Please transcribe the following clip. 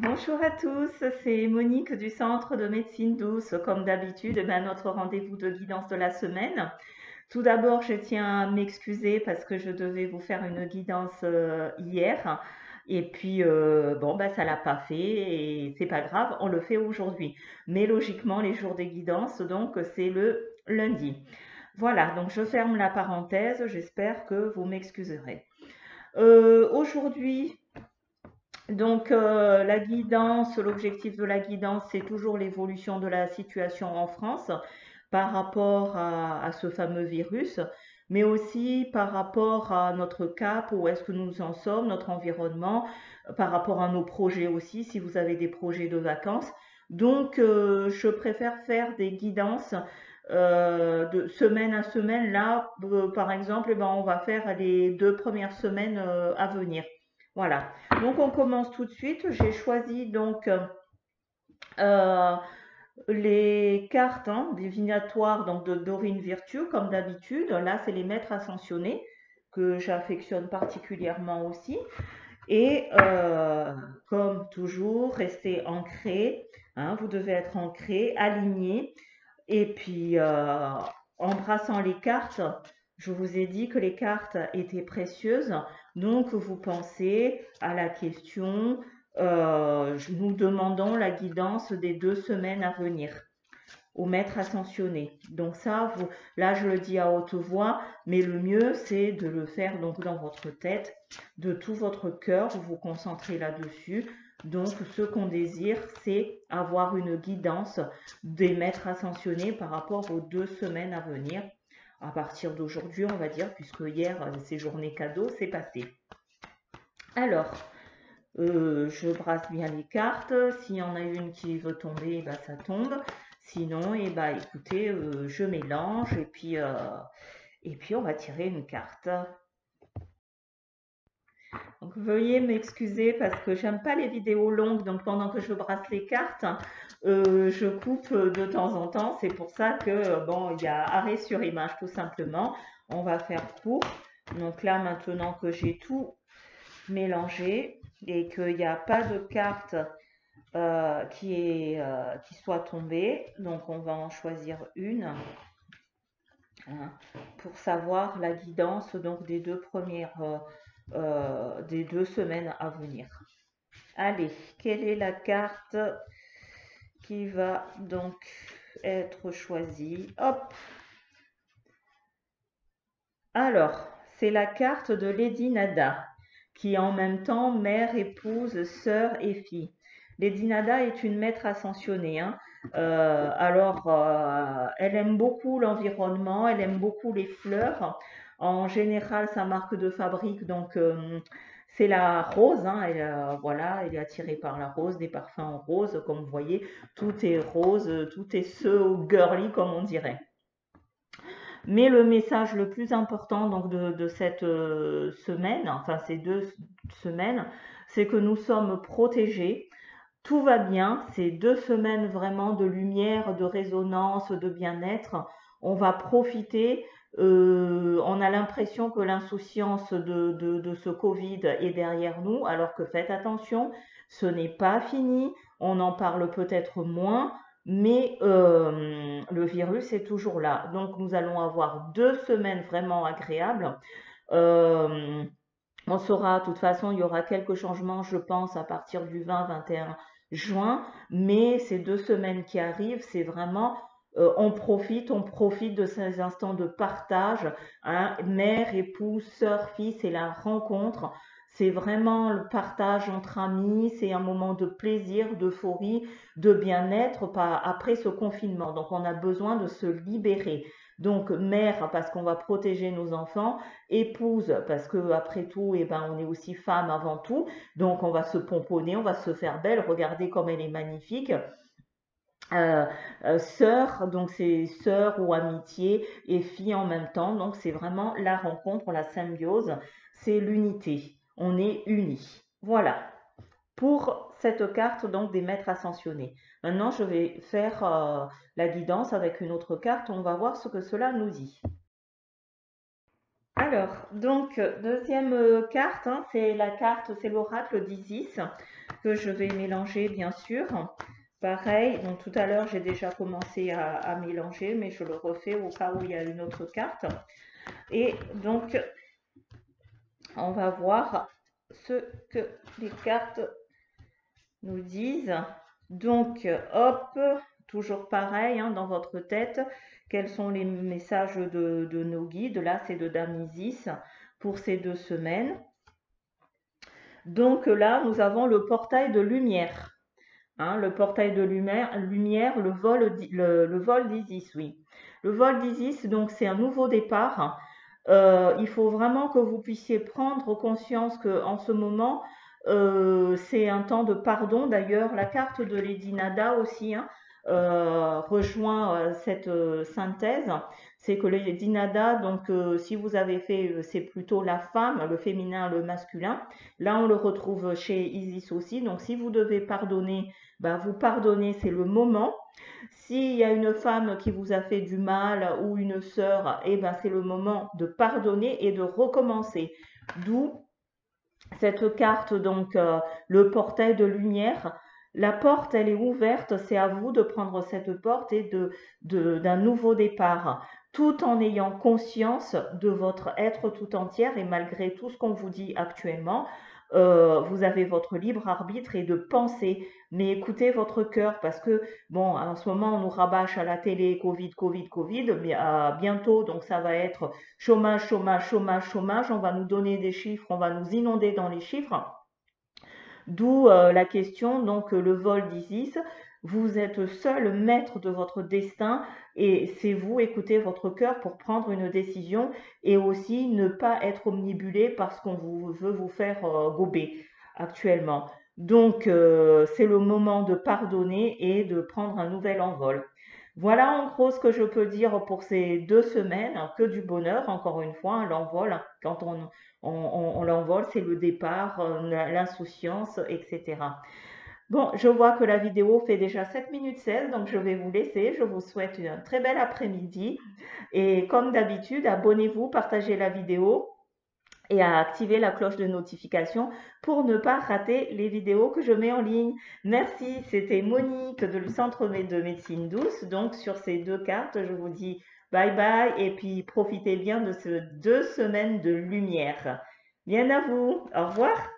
Bonjour à tous, c'est Monique du Centre de médecine douce. Comme d'habitude, notre rendez-vous de guidance de la semaine. Tout d'abord, je tiens à m'excuser parce que je devais vous faire une guidance hier. Et puis, ça l'a pas fait et c'est pas grave, on le fait aujourd'hui. Mais logiquement, les jours des guidances, donc, c'est le lundi. Voilà, donc je ferme la parenthèse, j'espère que vous m'excuserez. Aujourd'hui, donc, la guidance, l'objectif de la guidance, c'est toujours l'évolution de la situation en France par rapport à ce fameux virus, mais aussi par rapport à notre cap, où est-ce que nous en sommes, notre environnement, par rapport à nos projets aussi, si vous avez des projets de vacances. Donc, je préfère faire des guidances de semaine à semaine. Là, par exemple, on va faire les 2 premières semaines à venir. Voilà. Donc on commence tout de suite. J'ai choisi donc euh, les cartes divinatoires donc de Dorine Virtue comme d'habitude. Là, c'est les maîtres ascensionnés que j'affectionne particulièrement aussi. Et comme toujours, restez ancré. Vous devez être ancré, aligné. Et puis, embrassant les cartes, je vous ai dit que les cartes étaient précieuses. Donc, vous pensez à la question, nous demandons la guidance des 2 semaines à venir au maître ascensionné. Donc ça, là, je le dis à haute voix, mais le mieux, c'est de le faire donc dans votre tête, de tout votre cœur, vous vous concentrez là-dessus. Donc, ce qu'on désire, c'est avoir une guidance des maîtres ascensionnés par rapport aux 2 semaines à venir. À partir d'aujourd'hui, on va dire, puisque hier, c'est journée cadeau, c'est passé. Alors, je brasse bien les cartes. S'il y en a une qui veut tomber, ça tombe. Sinon, écoutez, je mélange et puis on va tirer une carte. Donc, veuillez m'excuser parce que j'aime pas les vidéos longues. Donc, pendant que je brasse les cartes, je coupe de temps en temps. C'est pour ça que, bon, il y a arrêt sur image tout simplement. On va faire court. Donc là, maintenant que j'ai tout mélangé et qu'il n'y a pas de carte qui soit tombée. Donc, on va en choisir une pour savoir la guidance donc des 2 semaines à venir. Allez, quelle est la carte qui va donc être choisie? Hop! Alors, c'est la carte de Lady Nada, qui est en même temps mère, épouse, sœur et fille. Lady Nada est une maître ascensionnée. Elle aime beaucoup l'environnement, elle aime beaucoup les fleurs. En général, sa marque de fabrique, donc c'est la rose. Voilà, elle est attirée par la rose, des parfums en rose, comme vous voyez, tout est rose, tout est girly, comme on dirait. Mais le message le plus important donc de cette semaine, enfin ces 2 semaines, c'est que nous sommes protégés. Tout va bien. Ces 2 semaines vraiment de lumière, de résonance, de bien-être. On va profiter. On a l'impression que l'insouciance de ce Covid est derrière nous, alors que faites attention, ce n'est pas fini. On en parle peut-être moins, mais le virus est toujours là. Donc nous allons avoir 2 semaines vraiment agréables. Euh, on saura, de toute façon, il y aura quelques changements, je pense, à partir du 20-21 juin, mais ces 2 semaines qui arrivent, c'est vraiment, on profite de ces instants de partage, mère, épouse, sœur, fille, c'est la rencontre, c'est vraiment le partage entre amis, c'est un moment de plaisir, d'euphorie, de bien-être après ce confinement. Donc on a besoin de se libérer. Donc mère parce qu'on va protéger nos enfants, épouse parce que après tout on est aussi femme avant tout, donc on va se pomponner, on va se faire belle, regardez comme elle est magnifique. euh, Sœur, donc c'est sœur ou amitié, et fille en même temps, donc c'est vraiment la rencontre, la symbiose, c'est l'unité, on est unis. Voilà pour cette carte donc des maîtres ascensionnés. Maintenant je vais faire la guidance avec une autre carte, on va voir ce que cela nous dit. Alors, donc, deuxième carte, c'est la carte, c'est l'oracle d'Isis. que je vais mélanger bien sûr. Pareil, donc tout à l'heure j'ai déjà commencé à mélanger, mais je le refais au cas où il y a une autre carte. Et donc on va voir ce que les cartes nous disent. Donc hop, toujours pareil hein, dans votre tête, quels sont les messages de nos guides. Là c'est de Dame Isis pour ces 2 semaines. Donc là nous avons le portail de lumière. Hein, le portail de lumière, le vol d'Isis, oui. Le vol d'Isis, donc c'est un nouveau départ. Il faut vraiment que vous puissiez prendre conscience qu'en ce moment, c'est un temps de pardon. D'ailleurs, la carte de Lady Nada aussi hein, rejoint cette synthèse. C'est que Lady Nada, donc si vous avez fait, c'est plutôt la femme, le féminin, le masculin. Là, on le retrouve chez Isis aussi. Donc, si vous devez pardonner, bah, vous pardonnez, c'est le moment. S'il y a une femme qui vous a fait du mal ou une sœur, eh ben, c'est le moment de pardonner et de recommencer. D'où cette carte, donc le portail de lumière. La porte, elle est ouverte, c'est à vous de prendre cette porte et d'un nouveau départ, tout en ayant conscience de votre être tout entière et malgré tout ce qu'on vous dit actuellement, vous avez votre libre arbitre et de penser, mais écoutez votre cœur parce que, bon, en ce moment, on nous rabâche à la télé Covid, Covid, Covid, mais bientôt, donc ça va être chômage, chômage, chômage, chômage, on va nous donner des chiffres, on va nous inonder dans les chiffres. D'où la question, donc le vol d'Isis. Vous êtes seul maître de votre destin et c'est vous, écoutez votre cœur pour prendre une décision et aussi ne pas être omnibulé parce qu'on veut vous faire gober actuellement. Donc c'est le moment de pardonner et de prendre un nouvel envol. Voilà en gros ce que je peux dire pour ces 2 semaines, que du bonheur, encore une fois, hein, l'envol, quand on l'envole, c'est le départ, l'insouciance, etc. Bon, je vois que la vidéo fait déjà 7 minutes 16, donc je vais vous laisser. Je vous souhaite un très bel après-midi. Et comme d'habitude, abonnez-vous, partagez la vidéo et à activer la cloche de notification pour ne pas rater les vidéos que je mets en ligne. Merci, c'était Monique du Centre de médecine douce. Donc sur ces 2 cartes, je vous dis bye bye et puis profitez bien de ces 2 semaines de lumière. Bien à vous, au revoir.